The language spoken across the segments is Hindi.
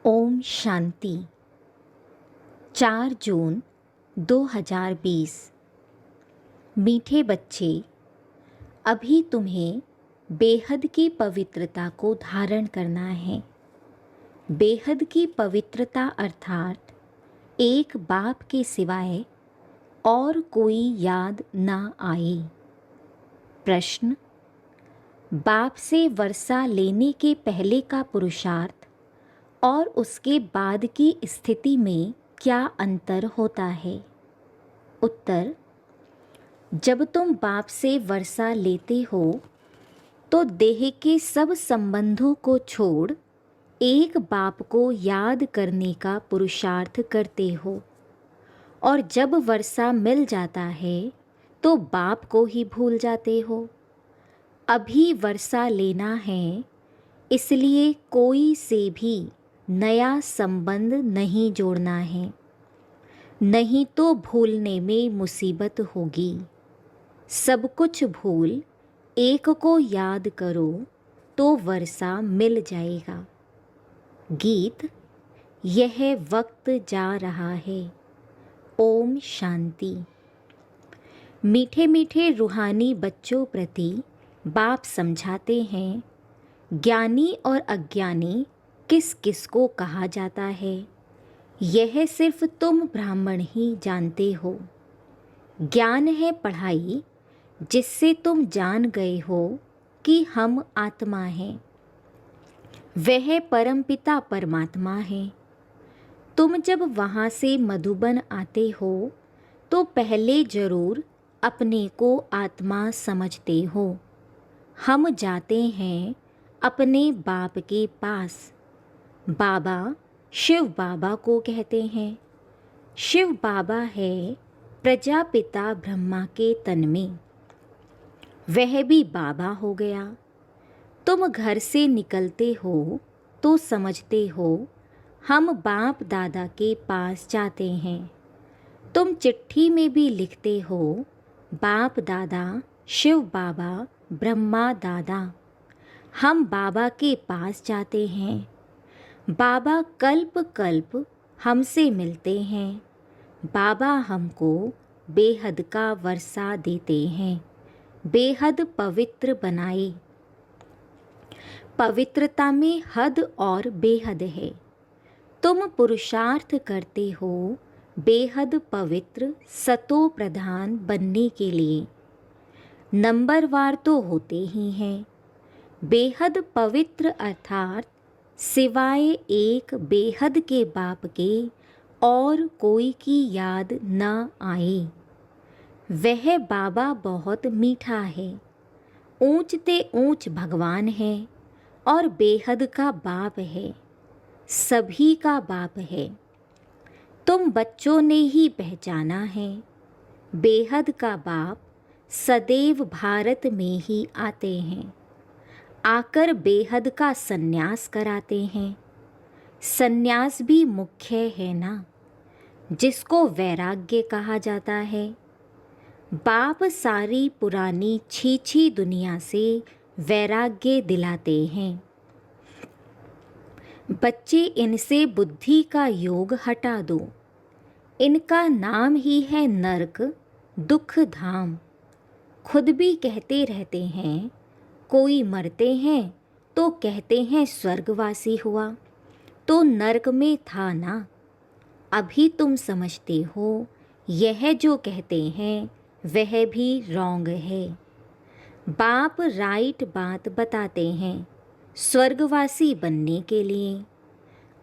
ओम शांति। 4 जून 2020। मीठे बच्चे, अभी तुम्हें बेहद की पवित्रता को धारण करना है। बेहद की पवित्रता अर्थात एक बाप के सिवाय और कोई याद ना आए। प्रश्न: बाप से वर्षा लेने के पहले का पुरुषार्थ और उसके बाद की स्थिति में क्या अंतर होता है? उत्तर: जब तुम बाप से वर्षा लेते हो तो देह के सब संबंधों को छोड़ एक बाप को याद करने का पुरुषार्थ करते हो, और जब वर्षा मिल जाता है तो बाप को ही भूल जाते हो। अभी वर्षा लेना है, इसलिए कोई से भी नया संबंध नहीं जोड़ना है, नहीं तो भूलने में मुसीबत होगी। सब कुछ भूल एक को याद करो तो वर्षा मिल जाएगा। गीत: यह वक्त जा रहा है। ओम शांति। मीठे मीठे रूहानी बच्चों प्रति बाप समझाते हैं, ज्ञानी और अज्ञानी किस किस को कहा जाता है, यह सिर्फ तुम ब्राह्मण ही जानते हो। ज्ञान है पढ़ाई जिससे तुम जान गए हो कि हम आत्मा हैं, वह परमपिता परमात्मा है। तुम जब वहाँ से मधुबन आते हो तो पहले जरूर अपने को आत्मा समझते हो। हम जाते हैं अपने बाप के पास। बाबा शिव बाबा को कहते हैं। शिव बाबा है प्रजापिता ब्रह्मा के तन में, वह भी बाबा हो गया। तुम घर से निकलते हो तो समझते हो हम बाप दादा के पास जाते हैं। तुम चिट्ठी में भी लिखते हो बाप दादा, शिव बाबा, ब्रह्मा दादा। हम बाबा के पास जाते हैं। बाबा कल्प कल्प हमसे मिलते हैं। बाबा हमको बेहद का वर्षा देते हैं, बेहद पवित्र बनाए। पवित्रता में हद और बेहद है। तुम पुरुषार्थ करते हो बेहद पवित्र सतो प्रधान बनने के लिए। नंबरवार तो होते ही हैं। बेहद पवित्र अर्थात सिवाय एक बेहद के बाप के और कोई की याद न आए। वह बाबा बहुत मीठा है, ऊंचते ऊंच भगवान है और बेहद का बाप है, सभी का बाप है। तुम बच्चों ने ही पहचाना है। बेहद का बाप सदैव भारत में ही आते हैं, आकर बेहद का सन्यास कराते हैं। सन्यास भी मुख्य है ना, जिसको वैराग्य कहा जाता है। बाप सारी पुरानी छीछी दुनिया से वैराग्य दिलाते हैं। बच्चे, इनसे बुद्धि का योग हटा दो। इनका नाम ही है नरक, दुख धाम। खुद भी कहते रहते हैं, कोई मरते हैं तो कहते हैं स्वर्गवासी हुआ, तो नरक में था ना। अभी तुम समझते हो यह जो कहते हैं वह भी रॉन्ग है। बाप राइट बात बताते हैं स्वर्गवासी बनने के लिए।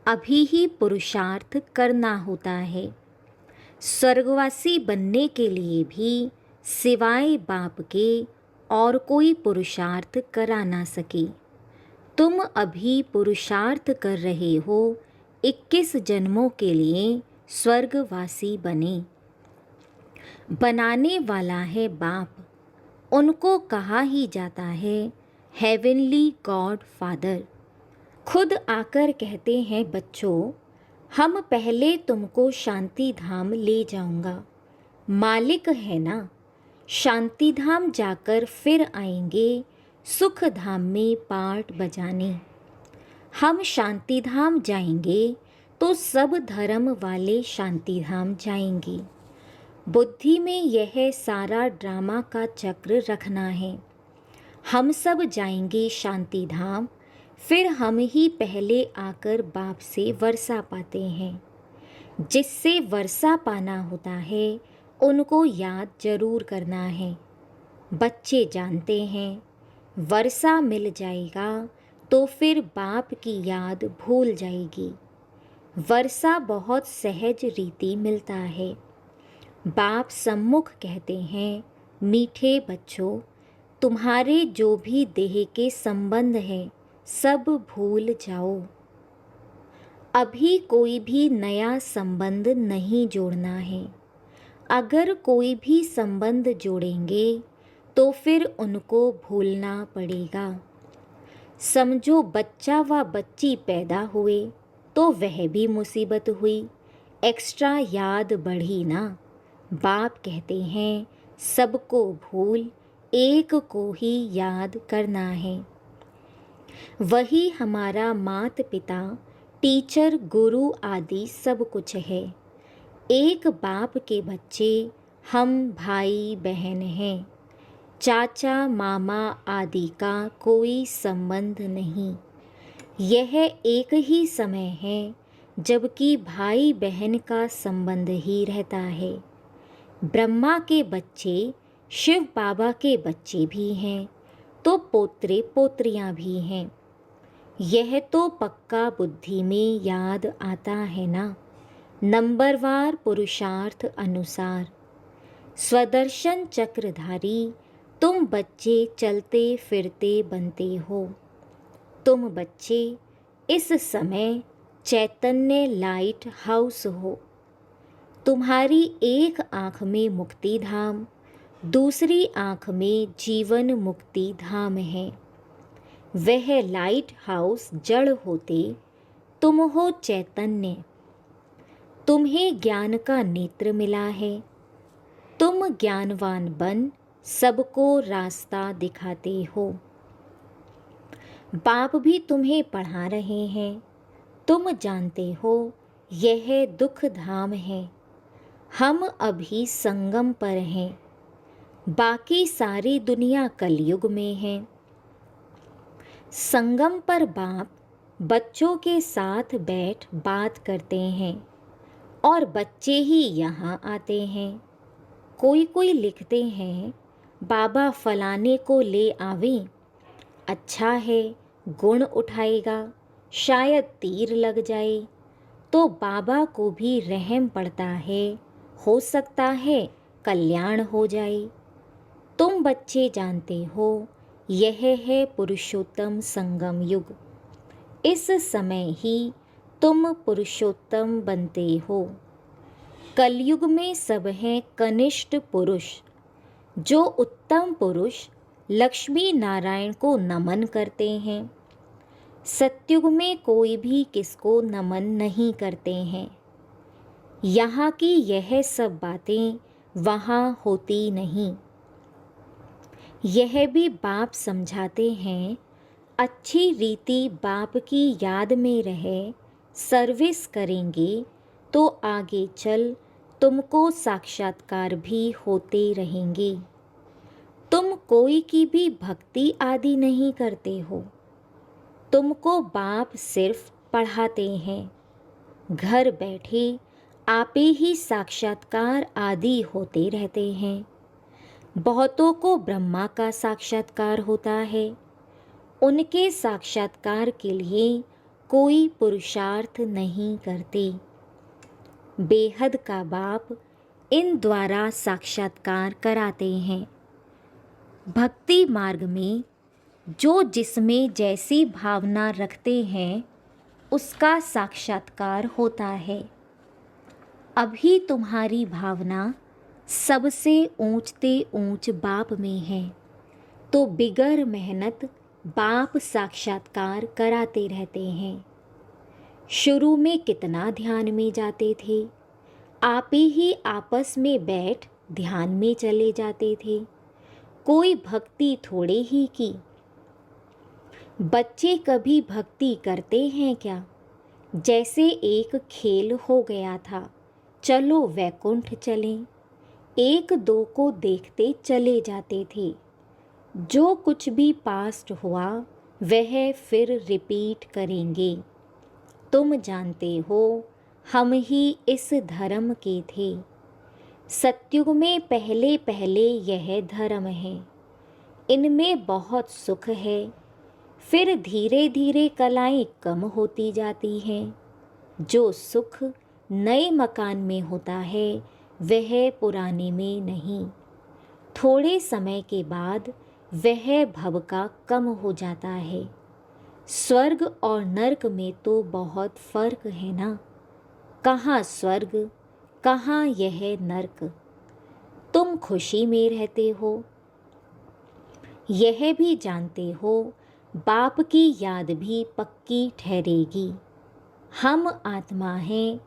अभी ही पुरुषार्थ करना होता है। स्वर्गवासी बनने के लिए भी सिवाय बाप के और कोई पुरुषार्थ करा ना सके। तुम अभी पुरुषार्थ कर रहे हो 21 जन्मों के लिए स्वर्गवासी बने। बनाने वाला है बाप, उनको कहा ही जाता है हेवनली गॉड फादर। खुद आकर कहते हैं, बच्चों हम पहले तुमको शांति धाम ले जाऊंगा। मालिक है ना, शांति धाम जाकर फिर आएंगे सुख धाम में पार्ट बजाने। हम शांति धाम जाएंगे तो सब धर्म वाले शांति धाम जाएंगे। बुद्धि में यह सारा ड्रामा का चक्र रखना है। हम सब जाएंगे शांति धाम, फिर हम ही पहले आकर बाप से वर्षा पाते हैं। जिससे वर्षा पाना होता है उनको याद जरूर करना है। बच्चे जानते हैं वर्षा मिल जाएगा तो फिर बाप की याद भूल जाएगी। वर्षा बहुत सहज रीति मिलता है। बाप सम्मुख कहते हैं, मीठे बच्चों, तुम्हारे जो भी देह के संबंध हैं सब भूल जाओ। अभी कोई भी नया संबंध नहीं जोड़ना है। अगर कोई भी संबंध जोड़ेंगे तो फिर उनको भूलना पड़ेगा। समझो बच्चा व बच्ची पैदा हुए तो वह भी मुसीबत हुई, एक्स्ट्रा याद बढ़ी ना। बाप कहते हैं सबको भूल, एक को ही याद करना है। वही हमारा मात पिता, टीचर, गुरु आदि सब कुछ है। एक बाप के बच्चे हम भाई बहन हैं। चाचा मामा आदि का कोई संबंध नहीं। यह एक ही समय है जबकि भाई बहन का संबंध ही रहता है। ब्रह्मा के बच्चे शिव बाबा के बच्चे भी हैं तो पोत्रे पोत्रियां भी हैं। यह तो पक्का बुद्धि में याद आता है ना। नंबरवार पुरुषार्थ अनुसार स्वदर्शन चक्रधारी तुम बच्चे चलते फिरते बनते हो। तुम बच्चे इस समय चैतन्य लाइट हाउस हो। तुम्हारी एक आँख में मुक्ति धाम, दूसरी आँख में जीवन मुक्ति धाम है। वह लाइट हाउस जड़ होते, तुम हो चैतन्य। तुम्हें ज्ञान का नेत्र मिला है। तुम ज्ञानवान बन सबको रास्ता दिखाते हो। बाप भी तुम्हें पढ़ा रहे हैं। तुम जानते हो यह दुख धाम है। हम अभी संगम पर हैं। बाकी सारी दुनिया कलयुग में है। संगम पर बाप बच्चों के साथ बैठ बात करते हैं और बच्चे ही यहाँ आते हैं। कोई कोई लिखते हैं बाबा फलाने को ले आवें, अच्छा है गुण उठाएगा, शायद तीर लग जाए। तो बाबा को भी रहम पड़ता है, हो सकता है कल्याण हो जाए। तुम बच्चे जानते हो यह है पुरुषोत्तम संगम युग। इस समय ही तुम पुरुषोत्तम बनते हो। कलयुग में सब हैं कनिष्ठ पुरुष। जो उत्तम पुरुष लक्ष्मी नारायण को नमन करते हैं। सत्युग में कोई भी किसको नमन नहीं करते हैं। यहाँ की यह सब बातें वहाँ होती नहीं। यह भी बाप समझाते हैं, अच्छी रीति बाप की याद में रहे सर्विस करेंगे तो आगे चल तुमको साक्षात्कार भी होते रहेंगे। तुम कोई की भी भक्ति आदि नहीं करते हो। तुमको बाप सिर्फ पढ़ाते हैं। घर बैठे आपे ही साक्षात्कार आदि होते रहते हैं। बहुतों को ब्रह्मा का साक्षात्कार होता है। उनके साक्षात्कार के लिए कोई पुरुषार्थ नहीं करते। बेहद का बाप इन द्वारा साक्षात्कार कराते हैं। भक्ति मार्ग में जो जिसमें जैसी भावना रखते हैं उसका साक्षात्कार होता है। अभी तुम्हारी भावना सबसे ऊंचते ऊंच बाप में है तो बिगर मेहनत बाप साक्षात्कार कराते रहते हैं। शुरू में कितना ध्यान में जाते थे। आप ही आपस में बैठ ध्यान में चले जाते थे। कोई भक्ति थोड़े ही की। बच्चे कभी भक्ति करते हैं क्या? जैसे एक खेल हो गया था, चलो वैकुंठ चलें। एक दो को देखते चले जाते थे। जो कुछ भी पास्ट हुआ वह फिर रिपीट करेंगे। तुम जानते हो हम ही इस धर्म के थे। सतयुग में पहले पहले यह धर्म है। इनमें बहुत सुख है। फिर धीरे धीरे कलाएं कम होती जाती हैं। जो सुख नए मकान में होता है वह पुराने में नहीं। थोड़े समय के बाद वह भव का कम हो जाता है। स्वर्ग और नरक में तो बहुत फर्क है ना। कहाँ स्वर्ग, कहाँ यह नरक। तुम खुशी में रहते हो, यह भी जानते हो बाप की याद भी पक्की ठहरेगी। हम आत्मा हैं,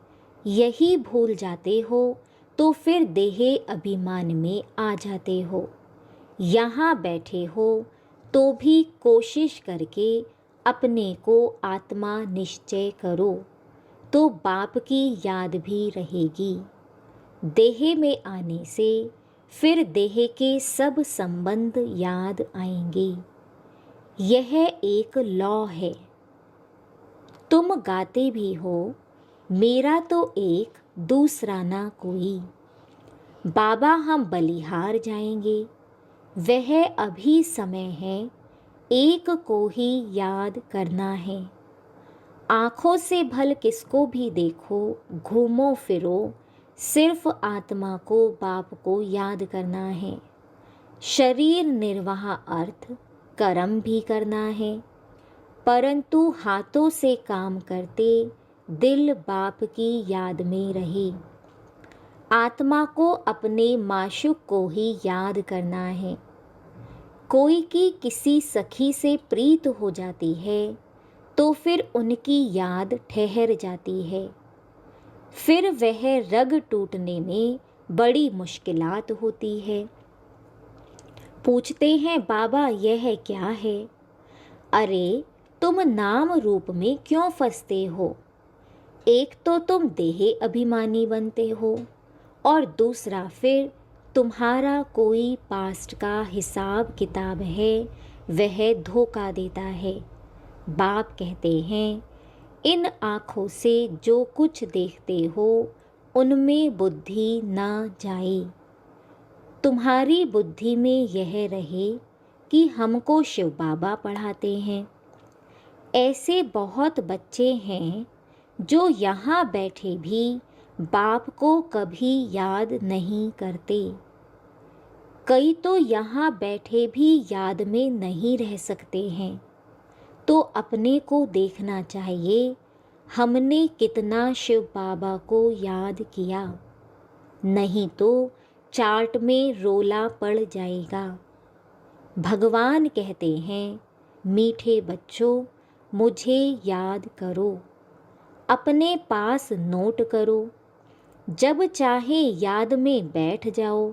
यही भूल जाते हो तो फिर देह अभिमान में आ जाते हो। यहाँ बैठे हो तो भी कोशिश करके अपने को आत्मा निश्चय करो तो बाप की याद भी रहेगी। देह में आने से फिर देह के सब संबंध याद आएंगे। यह एक लॉ है। तुम गाते भी हो, मेरा तो एक दूसरा ना कोई। बाबा हम बलिहार जाएंगे, वह अभी समय है, एक को ही याद करना है। आँखों से भल किसको भी देखो, घूमो फिरो, सिर्फ आत्मा को बाप को याद करना है। शरीर निर्वाह अर्थ कर्म भी करना है, परंतु हाथों से काम करते दिल बाप की याद में रहे। आत्मा को अपने माशूक को ही याद करना है। कोई की किसी सखी से प्रीत हो जाती है तो फिर उनकी याद ठहर जाती है। फिर वह रग टूटने में बड़ी मुश्किलात होती है। पूछते हैं बाबा यह क्या है? अरे तुम नाम रूप में क्यों फंसते हो? एक तो तुम देह अभिमानी बनते हो और दूसरा फिर तुम्हारा कोई पास्ट का हिसाब किताब है वह धोखा देता है। बाप कहते हैं इन आँखों से जो कुछ देखते हो उनमें बुद्धि ना जाए। तुम्हारी बुद्धि में यह रहे कि हमको शिव बाबा पढ़ाते हैं। ऐसे बहुत बच्चे हैं जो यहाँ बैठे भी बाप को कभी याद नहीं करते। कई तो यहाँ बैठे भी याद में नहीं रह सकते हैं। तो अपने को देखना चाहिए हमने कितना शिव बाबा को याद किया, नहीं तो चार्ट में रोला पड़ जाएगा। भगवान कहते हैं मीठे बच्चों मुझे याद करो, अपने पास नोट करो, जब चाहे याद में बैठ जाओ।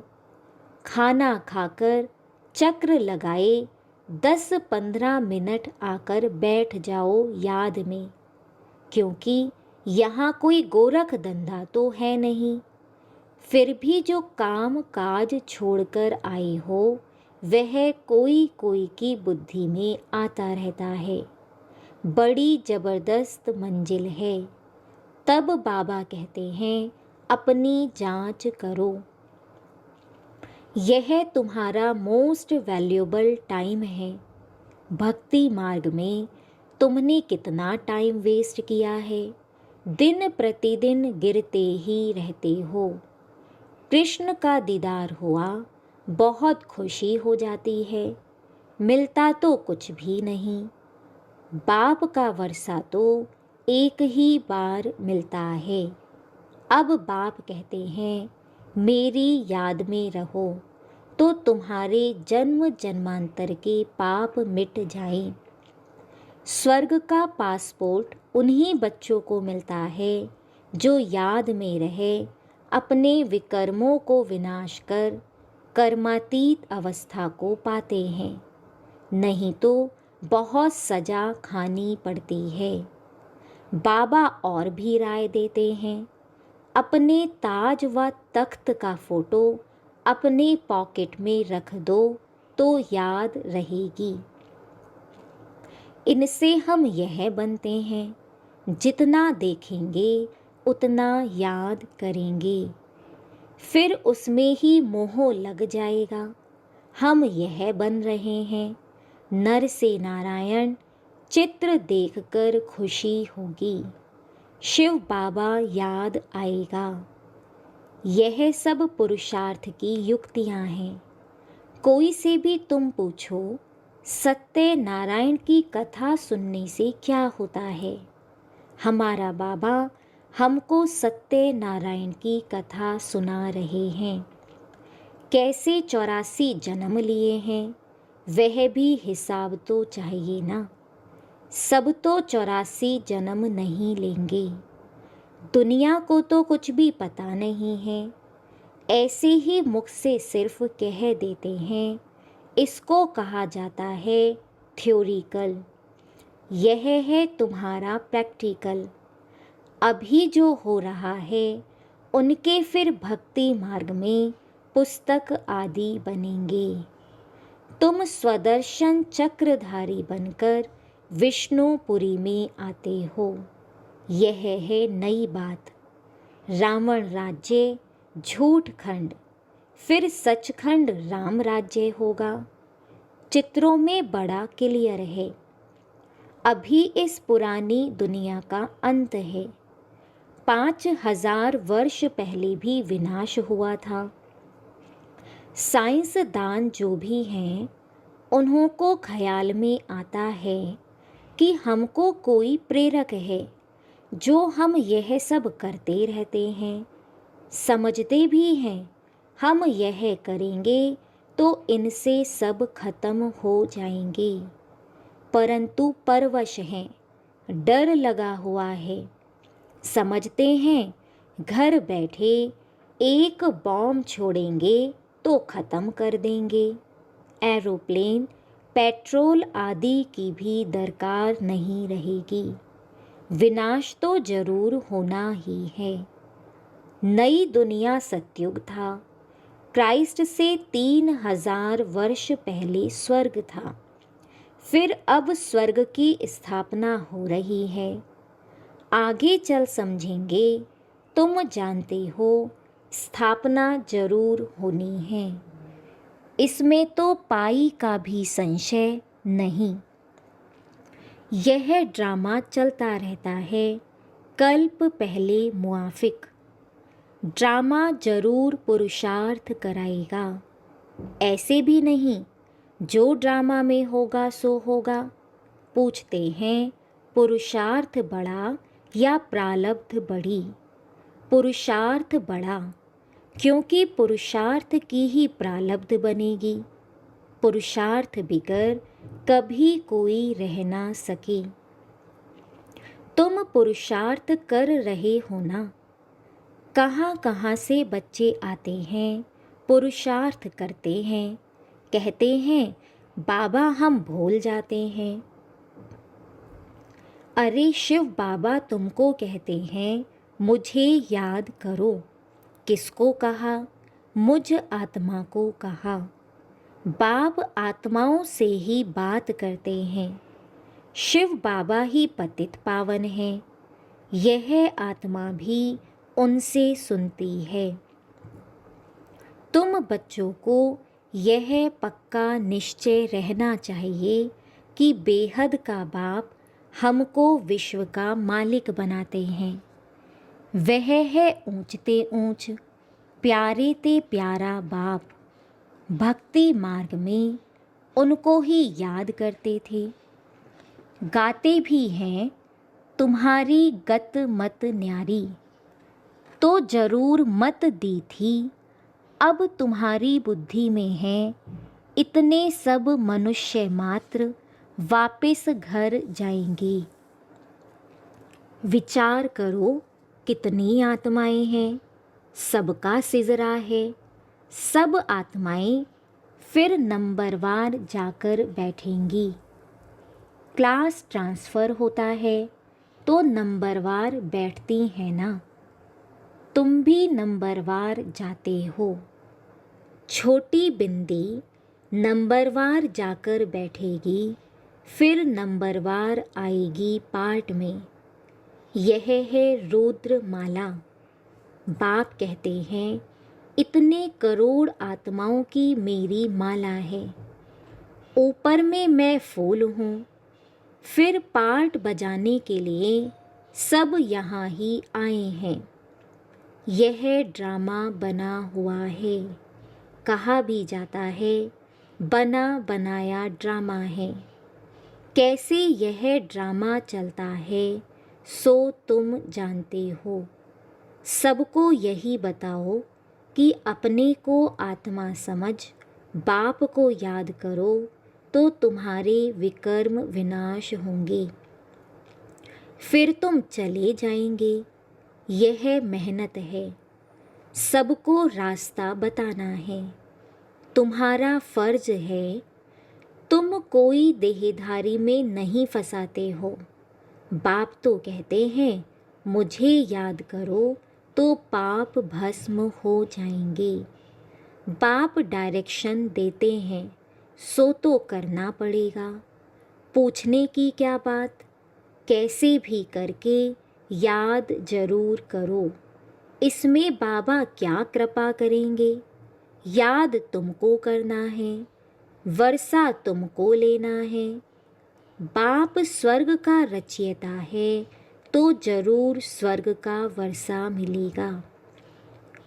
खाना खाकर चक्र लगाए 10-15 मिनट आकर बैठ जाओ याद में, क्योंकि यहाँ कोई गोरख धंधा तो है नहीं। फिर भी जो काम काज छोड़कर आए हो वह कोई कोई की बुद्धि में आता रहता है। बड़ी जबरदस्त मंजिल है। तब बाबा कहते हैं अपनी जांच करो। यह तुम्हारा मोस्ट वैल्यूएबल टाइम है। भक्ति मार्ग में तुमने कितना टाइम वेस्ट किया है। दिन प्रतिदिन गिरते ही रहते हो। कृष्ण का दीदार हुआ, बहुत खुशी हो जाती है। मिलता तो कुछ भी नहीं। बाप का वर्षा तो एक ही बार मिलता है। अब बाप कहते हैं मेरी याद में रहो तो तुम्हारे जन्म जन्मांतर के पाप मिट जाएं। स्वर्ग का पासपोर्ट उन्हीं बच्चों को मिलता है जो याद में रहे, अपने विकर्मों को विनाश कर कर्मातीत अवस्था को पाते हैं। नहीं तो बहुत सजा खानी पड़ती है। बाबा और भी राय देते हैं, अपने ताज व तख्त का फोटो अपने पॉकेट में रख दो तो याद रहेगी। इनसे हम यह बनते हैं, जितना देखेंगे उतना याद करेंगे, फिर उसमें ही मोह लग जाएगा। हम यह बन रहे हैं, नर से नारायण चित्र देखकर खुशी होगी, शिव बाबा याद आएगा। यह सब पुरुषार्थ की युक्तियां हैं। कोई से भी तुम पूछो, सत्य नारायण की कथा सुनने से क्या होता है? हमारा बाबा हमको सत्य नारायण की कथा सुना रहे हैं। कैसे 84 जन्म लिए हैं, वह भी हिसाब तो चाहिए ना। सब तो 84 जन्म नहीं लेंगे। दुनिया को तो कुछ भी पता नहीं है, ऐसे ही मुख से सिर्फ कह देते हैं। इसको कहा जाता है थ्योरिकल। यह है तुम्हारा प्रैक्टिकल। अभी जो हो रहा है, उनके फिर भक्ति मार्ग में पुस्तक आदि बनेंगे। तुम स्वदर्शन चक्रधारी बनकर विष्णुपुरी में आते हो। यह है नई बात। रावण राज्य झूठ खंड, फिर सचखंड राम राज्य होगा। चित्रों में बड़ा क्लियर है। अभी इस पुरानी दुनिया का अंत है। 5000 वर्ष पहले भी विनाश हुआ था। साइंसदान जो भी हैं, उन्हों को ख्याल में आता है कि हमको कोई प्रेरक है, जो हम यह सब करते रहते हैं। समझते भी हैं, हम यह करेंगे तो इनसे सब खत्म हो जाएंगे, परंतु परवश हैं, डर लगा हुआ है। समझते हैं घर बैठे एक बॉम्ब छोड़ेंगे तो ख़त्म कर देंगे। एरोप्लेन, पेट्रोल आदि की भी दरकार नहीं रहेगी। विनाश तो जरूर होना ही है। नई दुनिया सतयुग था। क्राइस्ट से 3000 वर्ष पहले स्वर्ग था। फिर अब स्वर्ग की स्थापना हो रही है। आगे चल समझेंगे। तुम जानते हो, स्थापना जरूर होनी है, इसमें तो पाई का भी संशय नहीं। यह ड्रामा चलता रहता है, कल्प पहले मुआफिक। ड्रामा जरूर पुरुषार्थ कराएगा। ऐसे भी नहीं, जो ड्रामा में होगा सो होगा। पूछते हैं, पुरुषार्थ बड़ा या प्रारब्ध बड़ी? पुरुषार्थ बड़ा, क्योंकि पुरुषार्थ की ही प्रारब्ध बनेगी। पुरुषार्थ बिगर कभी कोई रह ना सके। तुम पुरुषार्थ कर रहे हो ना। कहाँ कहाँ से बच्चे आते हैं, पुरुषार्थ करते हैं, कहते हैं बाबा हम भूल जाते हैं। अरे शिव बाबा तुमको कहते हैं मुझे याद करो। किसको कहा? मुझ आत्मा को कहा। बाप आत्माओं से ही बात करते हैं। शिव बाबा ही पतित पावन है। यह आत्मा भी उनसे सुनती है। तुम बच्चों को यह पक्का निश्चय रहना चाहिए कि बेहद का बाप हमको विश्व का मालिक बनाते हैं। वह है ऊंचते ऊंच, प्यारे ते प्यारा बाप। भक्ति मार्ग में उनको ही याद करते थे। गाते भी हैं, तुम्हारी गत मत न्यारी, तो जरूर मत दी थी, अब तुम्हारी बुद्धि में है। इतने सब मनुष्य मात्र वापस घर जाएंगे। विचार करो, कितनी आत्माएं हैं, सबका सिजरा है। सब आत्माएं फिर नंबरवार जाकर बैठेंगी। क्लास ट्रांसफ़र होता है तो नंबरवार बैठती हैं ना, तुम भी नंबरवार जाते हो। छोटी बिंदी नंबरवार जाकर बैठेगी, फिर नंबरवार आएगी पाठ में। यह है रुद्र माला। बाप कहते हैं, इतने करोड़ आत्माओं की मेरी माला है, ऊपर में मैं फूल हूँ। फिर पार्ट बजाने के लिए सब यहाँ ही आए हैं। यह ड्रामा बना हुआ है, कहा भी जाता है बना बनाया ड्रामा है। कैसे यह ड्रामा चलता है सो तुम जानते हो। सबको यही बताओ कि अपने को आत्मा समझ बाप को याद करो तो तुम्हारे विकर्म विनाश होंगे, फिर तुम चले जाएंगे। यह मेहनत है, सबको रास्ता बताना है, तुम्हारा फर्ज है। तुम कोई देहधारी में नहीं फंसाते हो। बाप तो कहते हैं मुझे याद करो तो पाप भस्म हो जाएंगे। बाप डायरेक्शन देते हैं सो तो करना पड़ेगा। पूछने की क्या बात, कैसे भी करके याद जरूर करो। इसमें बाबा क्या कृपा करेंगे। याद तुमको करना है, वर्षा तुमको लेना है। बाप स्वर्ग का रचयिता है तो जरूर स्वर्ग का वर्षा मिलेगा।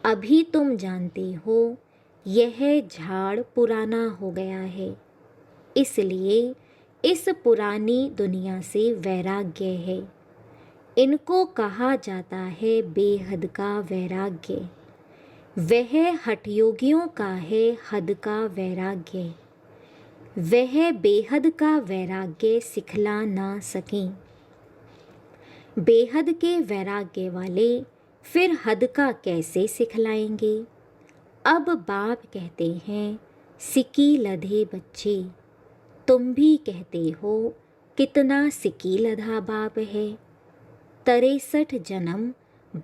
अभी तुम जानते हो यह झाड़ पुराना हो गया है, इसलिए इस पुरानी दुनिया से वैराग्य है। इनको कहा जाता है बेहद का वैराग्य। वह हठयोगियों का है हद का वैराग्य। वह बेहद का वैराग्य सिखला ना सकें। बेहद के वैराग्य वाले फिर हद का कैसे सिखलाएंगे। अब बाप कहते हैं, सिकी लधे बच्चे, तुम भी कहते हो कितना सिकी लधा बाप है। 63 जन्म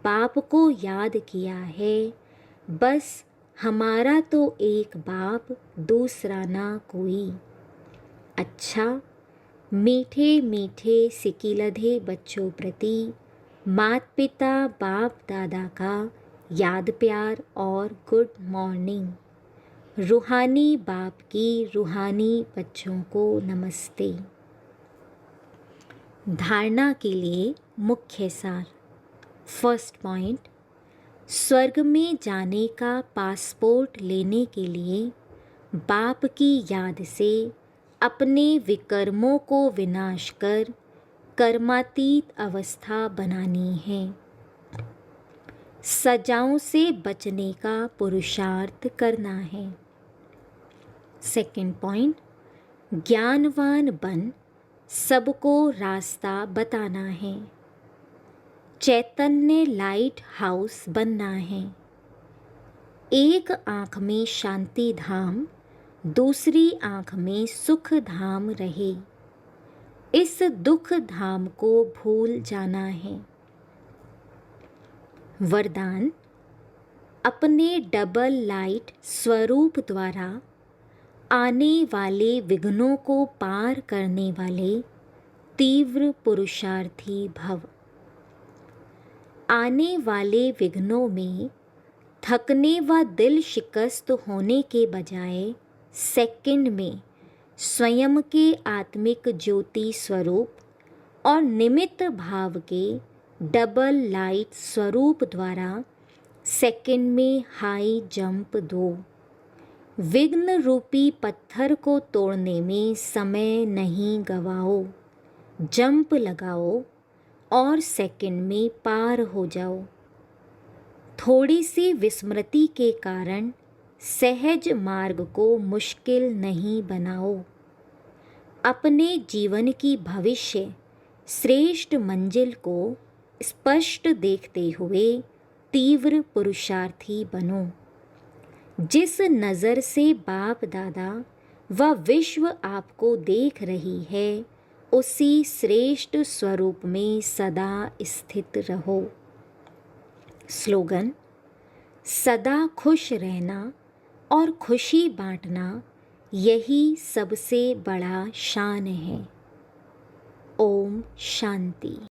बाप को याद किया है, बस हमारा तो एक बाप दूसरा ना कोई। अच्छा, मीठे मीठे सिकीलधे बच्चों प्रति माता पिता बाप दादा का याद प्यार और गुड मॉर्निंग। रूहानी बाप की रूहानी बच्चों को नमस्ते। धारणा के लिए मुख्य सार। फर्स्ट पॉइंट, स्वर्ग में जाने का पासपोर्ट लेने के लिए बाप की याद से अपने विकर्मों को विनाश कर कर्मातीत अवस्था बनानी है। सजाओं से बचने का पुरुषार्थ करना है। सेकंड पॉइंट, ज्ञानवान बन सबको रास्ता बताना है। चैतन्य लाइट हाउस बनना है। एक आँख में शांति धाम, दूसरी आँख में सुख धाम रहे। इस दुख धाम को भूल जाना है। वरदान, अपने डबल लाइट स्वरूप द्वारा आने वाले विघ्नों को पार करने वाले तीव्र पुरुषार्थी भव। आने वाले विघ्नों में थकने व दिल शिकस्त होने के बजाय सेकंड में स्वयं के आत्मिक ज्योति स्वरूप और निमित्त भाव के डबल लाइट स्वरूप द्वारा सेकंड में हाई जंप दो। विघ्न रूपी पत्थर को तोड़ने में समय नहीं गवाओ। जंप लगाओ और सेकंड में पार हो जाओ। थोड़ी सी विस्मृति के कारण सहज मार्ग को मुश्किल नहीं बनाओ। अपने जीवन की भविष्य श्रेष्ठ मंजिल को स्पष्ट देखते हुए तीव्र पुरुषार्थी बनो। जिस नज़र से बाप दादा व विश्व आपको देख रही है उसी श्रेष्ठ स्वरूप में सदा स्थित रहो। स्लोगन: सदा खुश रहना और खुशी बांटना यही सबसे बड़ा शान है। ओम शांति।